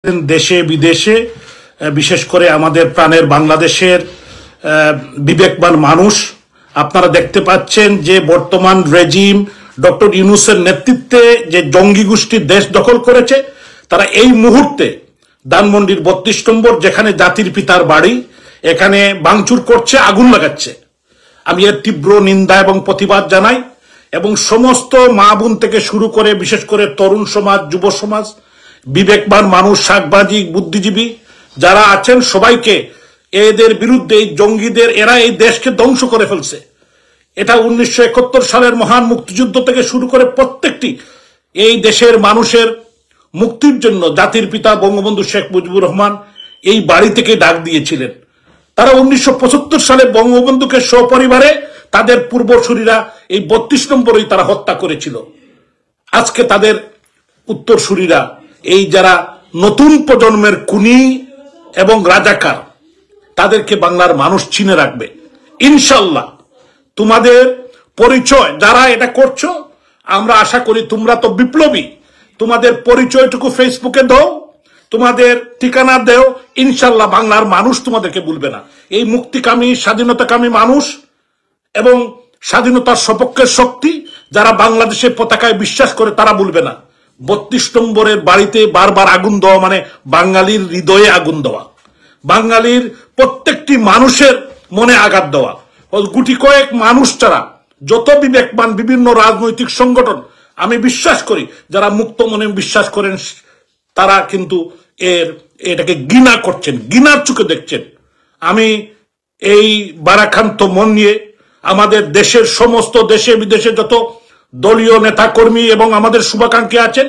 দেশে বিদেশে বিশেষ করে আমাদের প্রাণের বাংলাদেশের বিবেকবান মানুষ আপনারা দেখতে পাচ্ছেন যে বর্তমান রেজিম ডক্টর ইউনূসের নেতৃত্বে যে জঙ্গি গোষ্ঠী দেশ দখল করেছে তারা এই মুহূর্তে ধানমন্ডির ৩২ নম্বর যেখানে জাতির পিতার বাড়ি এখানে ভাঙচুর করছে, আগুন লাগাচ্ছে। আমি এর তীব্র নিন্দা এবং প্রতিবাদ জানাই এবং সমস্ত মা বোন থেকে শুরু করে বিশেষ করে তরুণ সমাজ, যুব সমাজ, বিবেকবান মানুষ, সাংবাদিক, বুদ্ধিজীবী যারা আছেন সবাইকে এদের বিরুদ্ধে, এই জঙ্গিদের, এরা এই দেশকে ধ্বংস করে ফেলছে। এটা ১৯৭১ সালের মহান মুক্তিযুদ্ধ থেকে শুরু করে প্রত্যেকটি এই দেশের মানুষের মুক্তির জন্য জাতির পিতা বঙ্গবন্ধু শেখ মুজিবুর রহমান এই বাড়ি থেকে ডাক দিয়েছিলেন। তারা ১৯৭৫ সালে বঙ্গবন্ধুকে সপরিবারে তাদের পূর্বসূরীরা এই ৩২ নম্বরেই তারা হত্যা করেছিল। আজকে তাদের উত্তরসূরীরা এই যারা নতুন প্রজন্মের খুনি এবং রাজাকার তাদেরকে বাংলার মানুষ চিনে রাখবে ইনশাল্লাহ। তোমাদের পরিচয় যারা এটা করছো, আমরা আশা করি তোমরা তো বিপ্লবী, তোমাদের পরিচয়টুকু ফেসবুকে দাও, তোমাদের ঠিকানা দেও, ইনশাল্লাহ বাংলার মানুষ তোমাদেরকে ভুলবে না। এই মুক্তিকামী, স্বাধীনতাকামী মানুষ এবং স্বাধীনতার সপক্ষের শক্তি যারা বাংলাদেশের পতাকায় বিশ্বাস করে তারা ভুলবে না। ৩২ নম্বরের বাড়িতে বারবার আগুন দেওয়া মানে বাঙালির হৃদয়ে আগুন দেওয়া, বাঙালির প্রত্যেকটি মানুষের মনে আঘাত দেওয়া। গুটি কয়েক মানুষ ছাড়া যত বিবেকবান বিভিন্ন রাজনৈতিক সংগঠন আমি বিশ্বাস করি যারা মুক্ত মনে বিশ্বাস করেন তারা কিন্তু এটাকে ঘৃণা করছেন, ঘৃণার চোখে দেখছেন। আমি এই বারাক্রান্ত মন নিয়ে আমাদের দেশের সমস্ত দেশে বিদেশে যত দলীয় নেতাকর্মী এবং আমাদের শুভাকাঙ্ক্ষী আছেন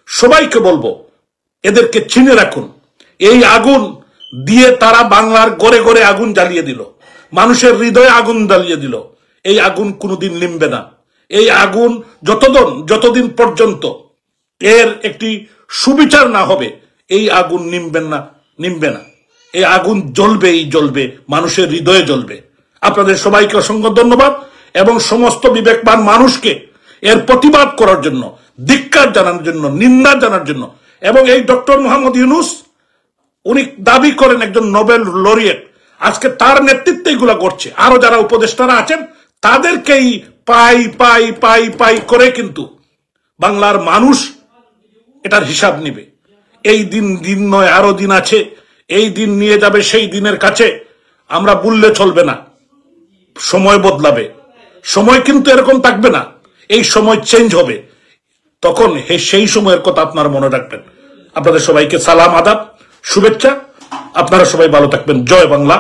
সবাইকে বলবো এদেরকে চিনে রাখুন। এই আগুন দিয়ে তারা বাংলার ঘরে ঘরে আগুন জ্বালিয়ে দিল, মানুষের হৃদয়ে আগুন জ্বালিয়ে দিল। এই আগুন কোনোদিন নিমবে না। এই আগুন যতদিন পর্যন্ত এর একটি সুবিচার না হবে এই আগুন নিমবে না। এই আগুন জ্বলবে, মানুষের হৃদয়ে জ্বলবে। আপনাদের সবাইকে অসংখ্য ধন্যবাদ এবং সমস্ত বিবেকবান মানুষকে এর প্রতিবাদ করার জন্য, ধিক্কার জানানোর জন্য, নিন্দা জানার জন্য। এবং এই ডক্টর মোহাম্মদ ইউনূস উনি দাবি করেন একজন নোবেল লরিয়েট, আজকে তার নেতৃত্বে এগুলা করছে। আরো যারা উপদেষ্টারা আছেন তাদেরকেই পাই করে কিন্তু বাংলার মানুষ এটার হিসাব নিবে। এই দিন নয়, আরো দিন আছে। এই দিন নিয়ে যাবে সেই দিনের কাছে। আমরা বললে চলবে না, সময় বদলাবে। সময় কিন্তু এরকম থাকবে না, এই সময় চেঞ্জ হবে। তখন সেই সময়ের কথা আপনারা মনে রাখবেন। আপনাদের সবাইকে সালাম, আদাব, শুভেচ্ছা। আপনারা সবাই ভালো থাকবেন। জয় বাংলা।